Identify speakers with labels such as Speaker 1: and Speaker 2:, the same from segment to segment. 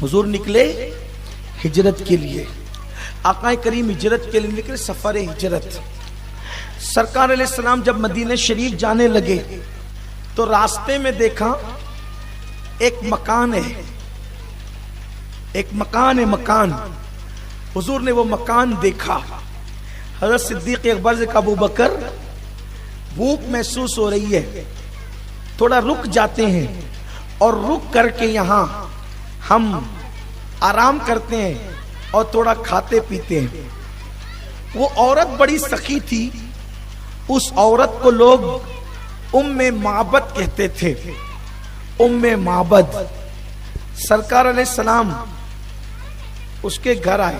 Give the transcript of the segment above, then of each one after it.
Speaker 1: حضور نکلے ہجرت کے لیے، آقا کریم ہجرت کے لیے نکلے، سفر ہجرت۔ سرکار علیہ السلام جب مدینہ شریف جانے لگے تو راستے میں دیکھا ایک مکان ہے، ایک مکان ہے، مکان۔ حضور نے وہ مکان دیکھا۔ حضرت صدیق اکبر سے کہا ابو بکر بھوک محسوس ہو رہی ہے، تھوڑا رک جاتے ہیں اور رک کر کے یہاں ہم آرام کرتے ہیں اور تھوڑا کھاتے پیتے ہیں۔ وہ عورت بڑی سخی تھی، اس عورت کو لوگ ام معبد کہتے تھے، ام معبد۔ سرکار علیہ السلام اس کے گھر آئے،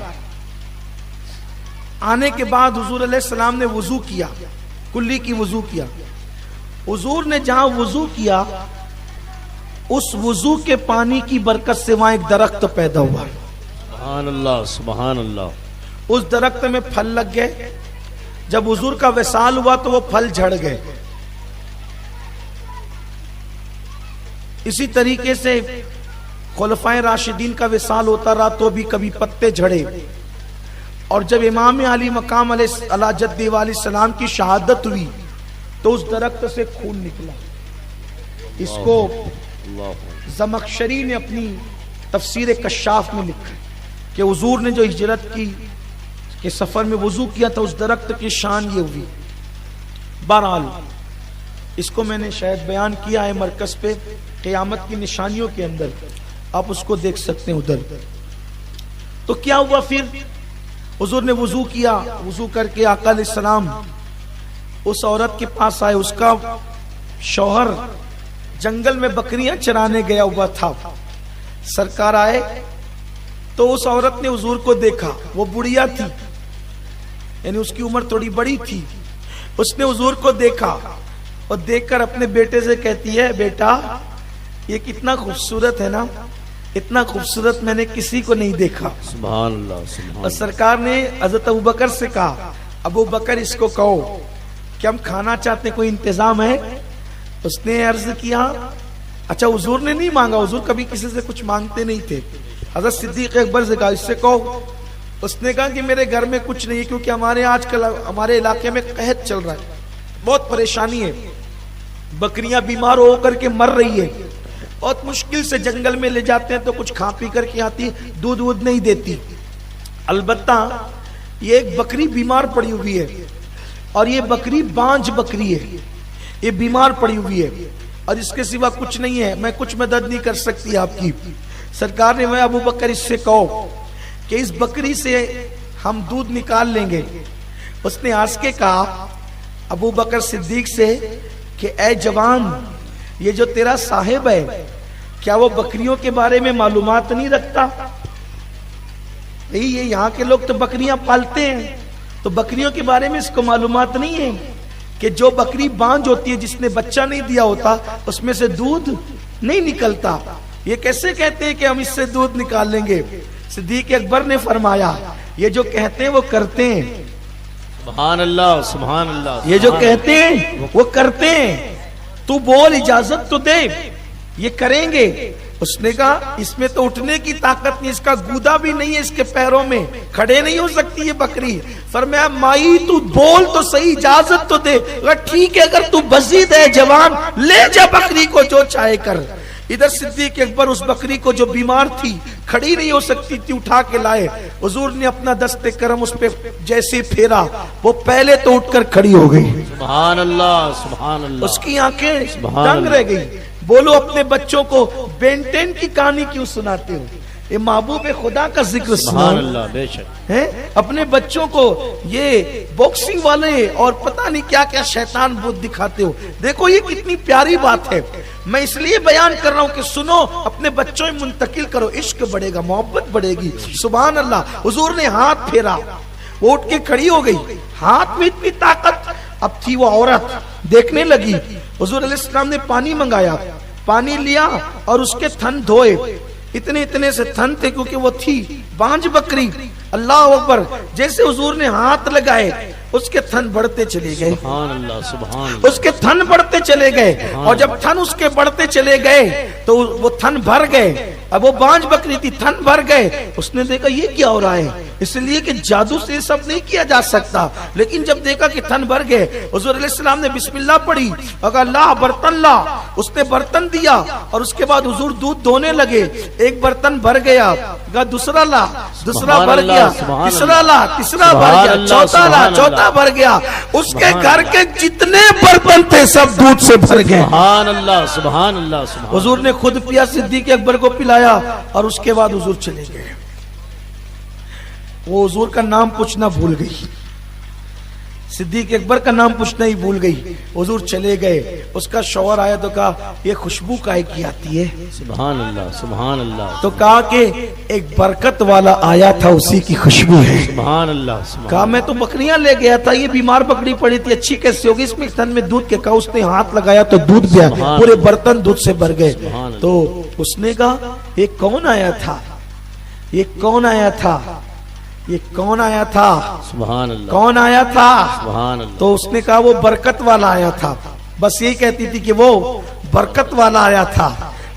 Speaker 1: آنے کے بعد حضور علیہ السلام نے وضو کیا، کلی کی وضو کیا۔ حضور نے جہاں وضو کیا اس وضو کے پانی کی برکت سے وہاں ایک درخت پیدا ہوا،
Speaker 2: سبحان اللہ سبحان اللہ۔
Speaker 1: اس درخت میں پھل لگ گئے۔ جب حضور کا وصال ہوا تو وہ پھل جھڑ گئے۔ اسی طریقے سے خلفائے راشدین کا وصال ہوتا رہا تو بھی کبھی پتے جھڑے، اور جب امام علی مقام علیہ جد علیہ السلام کی شہادت ہوئی تو اس درخت سے خون نکلا۔ اس کو زمخشری نے اپنی تفسیر کشاف میں لکھا کہ حضور نے جو ہجرت کی کہ سفر میں وضو کیا تھا اس درخت کی شان یہ ہوئی۔ بہرحال اس کو میں نے شاید بیان کیا ہے مرکز پہ قیامت کی نشانیوں کے اندر، آپ اس کو دیکھ سکتے ہیں ادھر۔ تو کیا ہوا پھر؟ حضور نے وضو کیا، وضو کر کے آقا علیہ السلام اس عورت کے پاس آئے۔ اس کا شوہر جنگل میں بکریاں چرانے گیا ہوا تھا۔ سرکار آئے تو اس عورت نے حضور کو دیکھا، وہ بڑھیا تھی، یعنی اس کی عمر تھوڑی بڑی تھی۔ اس نے حضور کو دیکھا اور دیکھ کر اپنے بیٹے سے کہتی ہے بیٹا یہ کتنا خوبصورت ہے نا، اتنا خوبصورت میں نے کسی کو نہیں دیکھا۔
Speaker 2: سبحان اللہ سبحان
Speaker 1: اور سرکار نے حضرت ابوبکر سے کہا ابو بکر اس کو کہو کہ ہم کھانا چاہتے ہیں، کوئی انتظام ہے؟ اس نے عرض کیا اچھا حضور نے نہیں مانگا، حضور کبھی کسی سے کچھ مانگتے نہیں تھے۔ حضرت صدیق اکبر سے کہا اس سے کہو۔ اس نے کہا کہ میرے گھر میں کچھ نہیں ہے، کیونکہ ہمارے آج کل ہمارے علاقے میں قحط چل رہا ہے، بہت پریشانی ہے، بکریاں بیمار ہو کر کے مر رہی ہے، بہت مشکل سے جنگل میں لے جاتے ہیں تو کچھ کھا پی کر کے آتی، دودھ وودھ نہیں دیتی۔ البتہ یہ ایک بکری بیمار پڑی ہوئی ہے، اور یہ بکری بانج بکری ہے، یہ بیمار پڑی ہوئی ہے، اور اس کے سوا کچھ نہیں ہے، میں کچھ مدد نہیں کر سکتی آپ کی۔ سرکار نے میں ابو بکر اس سے کہو کہ اس بکری سے ہم دودھ نکال لیں گے۔ اس نے ہنس کے کہا ابو بکر صدیق سے کہ اے جوان، یہ جو تیرا صاحب ہے کیا وہ بکریوں کے بارے میں معلومات نہیں رکھتا؟ یہ یہاں کے لوگ تو بکریاں پالتے ہیں، تو بکریوں کے بارے میں اس کو معلومات نہیں ہے کہ جو بکری بانج ہوتی ہے جس نے بچہ نہیں دیا ہوتا اس میں سے دودھ نہیں نکلتا؟ یہ کیسے کہتے ہیں کہ ہم اس سے دودھ نکال لیں گے؟ صدیق اکبر نے فرمایا یہ جو کہتے ہیں وہ کرتے ہیں،
Speaker 2: سبحان اللہ سبحان اللہ،
Speaker 1: یہ جو کہتے ہیں وہ کرتے ہیں، تو بول اجازت تو دے، یہ کریں گے۔ اس نے کہا اس میں تو اٹھنے کی طاقت نہیں، اس کا گودا بھی نہیں ہے اس کے پیروں میں، کھڑے نہیں ہو سکتی یہ بکری۔ فرمایا مائی تو بول تو صحیح، اجازت تو دے۔ ٹھیک ہے اگر تو بزید ہے جوان، لے جا بکری کو جو چاہے کر۔ ادھر صدیق اکبر اس بکری کو جو بیمار تھی، کھڑی نہیں ہو سکتی تھی، اٹھا کے لائے۔ حضور نے اپنا دست کرم اس پہ جیسے پھیرا، وہ پہلے تو اٹھ کر کھڑی ہو گئی۔
Speaker 2: سبحان اللہ سبحان اللہ،
Speaker 1: اس کی آنکھیں دنگ رہ گئی۔ بولو اپنے بچوں کو بینٹین کی کہانی کیوں سناتے ہو؟ یہ محبوب خدا کا ذکر
Speaker 2: سبحان اللہ، بے شک
Speaker 1: اپنے بچوں کو یہ باکسنگ والے اور پتہ نہیں کیا کیا شیطان بت دکھاتے ہو۔ دیکھو یہ کتنی پیاری بات ہے، میں اس لیے بیان کر رہا ہوں کہ سنو، اپنے بچوں میں منتقل کرو، عشق بڑھے گا، محبت بڑھے گی۔ سبحان اللہ۔ حضور نے ہاتھ پھیرا، وہ اٹھ کے کھڑی ہو گئی، ہاتھ میں اتنی طاقت۔ اب تھی وہ عورت دیکھنے لگی، حضور علیہ السلام نے پانی منگایا، پانی لیا اور اس کے تھن دھوئے، اتنے اتنے سے تھن تھے کیونکہ وہ تھی بانج بکری۔ اللہ اکبر، جیسے حضور نے ہاتھ لگائے اس کے تھن بڑھتے چلے گئے،
Speaker 2: سبحان اللہ سبحان اللہ،
Speaker 1: اس کے تھن بڑھتے چلے گئے، اور جب تھن اس کے بڑھتے چلے گئے تو وہ تھن بھر گئے۔ اب وہ بانج بکری تھی، تھن بھر گئے، اس نے دیکھا یہ کیا ہو رہا ہے، اس لیے کہ جادو سے یہ سب نہیں کیا جا سکتا، لیکن جب دیکھا کہ تھن بھر گئے، حضور علیہ السلام نے بسم اللہ پڑھی اور کہا لا برتن لا، اس نے برتن دیا اور اس کے بعد حضور دودھ دھونے لگے، ایک برتن بھر گیا، کہا دوسرا لا، دوسرا بھر گیا، تیسرا لا، تیسرا بھر گیا، چوتھا لا، چوتھا بھر گیا، اس کے گھر کے جتنے برتن تھے سب دودھ سے بھر گئے۔
Speaker 2: سبحان اللہ سبحان اللہ سبحان
Speaker 1: حضور نے خود پیا، صدیق اکبر کو پلایا اور اس کے بعد حضور چلے گئے۔ وہ حضور کا نام پوچھنا بھول گئی، صدیق اکبر کا نام پوچھنا ہی بھول گئی، حضور چلے گئے۔ اس کا شوہر آیا تو کہا یہ خوشبو کائے کی آتی ہے؟
Speaker 2: سبحان اللہ سبحان اللہ
Speaker 1: تو کہا کہ ایک برکت والا آیا تھا اسی کی خوشبو ہے۔
Speaker 2: سبحان اللہ سبحان
Speaker 1: کہا میں تو بکریاں لے گیا تھا، یہ بیمار بکری پڑی تھی، اچھی کیسے ہوگی، اس میں تھن میں دودھ کے، کہا اس نے ہاتھ لگایا تو دودھ گیا، پورے برتن دودھ سے بھر گئے۔ تو اس نے کہا یہ کون آیا تھا، یہ کون آیا تھا، یہ کون آیا تھا،
Speaker 2: سبحان اللہ
Speaker 1: کون آیا تھا؟
Speaker 2: سبحان اللہ
Speaker 1: تو اس نے کہا وہ برکت والا آیا تھا، بس یہی کہتی تھی کہ وہ برکت والا آیا تھا،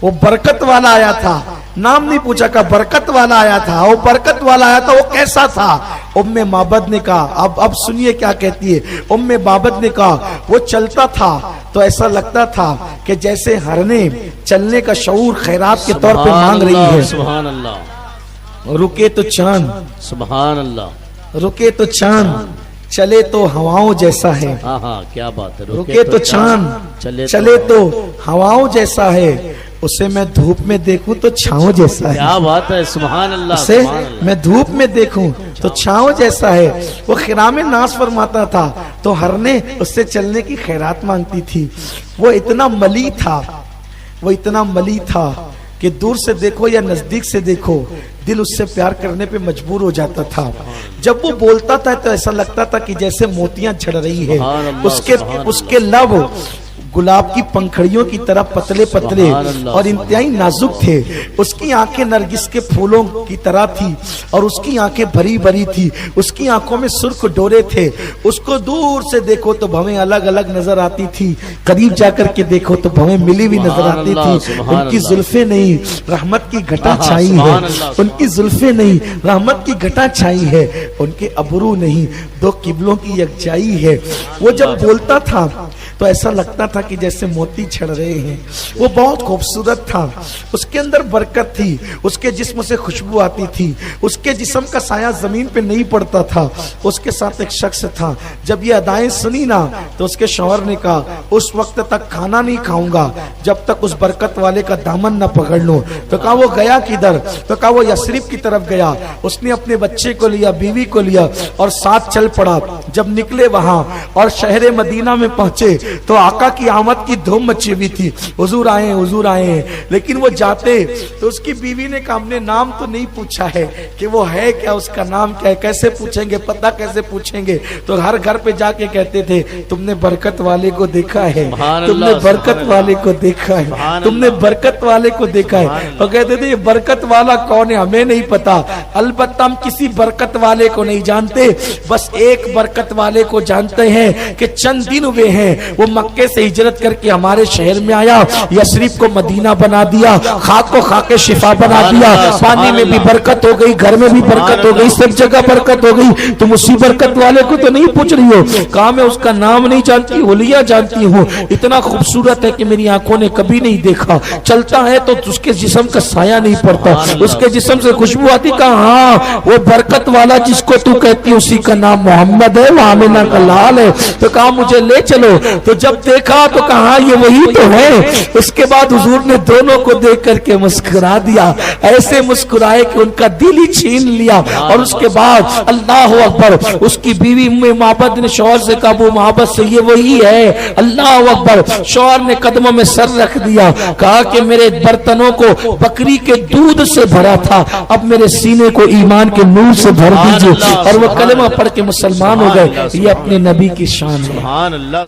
Speaker 1: وہ برکت والا آیا تھا، نام نہیں پوچھا، کہا برکت والا آیا تھا، وہ برکت والا آیا تھا، وہ کیسا تھا؟ ام معبد نے کہا، اب سنیے کیا کہتی ہے ام معبد نے کہا، وہ چلتا تھا تو ایسا لگتا تھا کہ جیسے ہرنے چلنے کا شعور خیرات کے طور پہ مانگ رہی ہے۔
Speaker 2: سبحان اللہ
Speaker 1: رکے تو چاند،
Speaker 2: سبحان اللہ
Speaker 1: رکے تو چاند، چلے تو ہواؤں جیسا ہے،
Speaker 2: ہاں ہاں کیا بات ہے،
Speaker 1: رکے تو چاند چلے تو ہواؤں جیسا ہے، اسے میں دھوپ میں دیکھوں تو چھاؤں جیسا ہے،
Speaker 2: کیا بات ہے، سبحان اللہ
Speaker 1: اسے
Speaker 2: سبحان اللہ
Speaker 1: میں دھوپ میں دیکھوں تو چھاؤں جیسا ہے۔ وہ خرام ناز فرماتا تھا تو ہرنے اس سے چلنے کی خیرات مانگتی تھی۔ وہ اتنا ملی تھا، وہ اتنا ملی تھا کہ دور سے دیکھو یا نزدیک سے دیکھو دل اس سے پیار کرنے پہ مجبور ہو جاتا تھا۔ جب وہ بولتا تھا تو ایسا لگتا تھا کہ جیسے موتیاں جھڑ رہی ہے، اس کے لب گلاب کی پنکھڑیوں کی طرح پتلے پتلے اور انتہائی نازک تھے، اس کی آنکھیں نرگس کے پھولوں کی طرح تھی اور اس کی آنکھیں بھری بھری تھی، اس کی آنکھوں میں سرخ ڈورے تھے، اس کو دور سے دیکھو تو بھویں الگ الگ نظر آتی تھی، قریب جا کر کے دیکھو تو بھویں ملی ہوئی نظر آتی تھی۔ ان کی زلفیں نہیں رحمت کی گھٹا چھائی ہے، ان کی زلفیں نہیں رحمت کی گھٹا چھائی ہے، ان کے ابرو نہیں دو قبلوں کی یکجائی ہے۔ وہ جب بولتا تھا تو ایسا لگتا تھا کہ جیسے موتی چھڑ رہے ہیں۔ وہ بہت خوبصورت تھا، اس کے اندر برکت تھی، اس کے جسم سے خوشبو آتی تھی، اس کے جسم کا سایہ زمین پہ نہیں پڑتا تھا۔ اس کے ساتھ ایک شخص تھا، جب یہ ادائیں سنی نا تو اس کے شوہر نے کہا اس وقت تک کھانا نہیں کھاؤں گا جب تک اس برکت والے کا دامن نہ پکڑ لوں۔ تو کہا وہ گیا کدھر؟ تو کہا وہ یثرب کی طرف گیا، اس نے اپنے بچے کو لیا، بیوی کو لیا اور ساتھ چل پڑا۔ جب نکلے وہاں اور شہر مدینہ میں پہنچے تو آقا کی آمد کی دھوم مچی ہوئی تھی، حضور آئے ہیں حضور آئے ہیں، لیکن وہ جاتے تو اس کی بیوی نے کہا ہم نے نام تو نہیں پوچھا ہے کہ وہ ہے کیا، اس کا نام کیا ہے، کیسے پوچھیں گے، پتہ کیسے پوچھیں گے؟ تو ہر گھر پہ جا کے کہتے تھے تم نے برکت والے کو دیکھا ہے، تم نے برکت والے کو دیکھا ہے، تم نے برکت والے کو دیکھا ہے۔ اور کہتے تھے یہ برکت والا کون ہے ہمیں نہیں پتا، البتہ ہم کسی برکت والے کو نہیں جانتے، بس ایک برکت والے کو جانتے ہیں کہ چند دن ہوئے ہیں وہ مکے سے ہجرت کر کے ہمارے شہر میں آیا، یثرب کو مدینہ بنا دیا، خاک کو خاک شفا بنا دیا، پانی میں بھی برکت ہو گئی، گھر میں بھی برکت ہو گئی، سب جگہ برکت ہو گئی۔ تم اسی برکت والے کو تو نہیں پوچھ رہی ہو؟ کہا میں اس کا نام نہیں جانتی، حلیہ جانتی ہوں، اتنا خوبصورت ہے کہ میری آنکھوں نے کبھی نہیں دیکھا، چلتا ہے تو اس کے جسم کا سایہ نہیں پڑتا، اس کے جسم سے خوشبو آتی۔ کہا ہاں وہ برکت والا جس کو تو کہتی اسی کا نام محمد ہے، وہ آمنہ کا لال ہے۔ تو کہا مجھے لے چلو، تو جب دیکھا تو کہا یہ وہی تو ہے۔ اس کے بعد حضور نے دونوں کو دیکھ کر کے مسکرا دیا، ایسے مسکرائے کہ ان کا دل ہی چھین لیا۔ اور اس کے بعد اللہ اکبر، اس کی بیوی ام معبد نے شوہر سے کہا ابو معبد سے یہ وہی ہے، اللہ اکبر۔ شوہر نے قدموں میں سر رکھ دیا، کہا کہ میرے برتنوں کو بکری کے دودھ سے بھرا تھا، اب میرے سینے کو ایمان کے نور سے بھر دیجئے۔ اور وہ کلمہ پڑھ کے مسلمان ہو گئے۔ یہ اپنے نبی کی شان ہے۔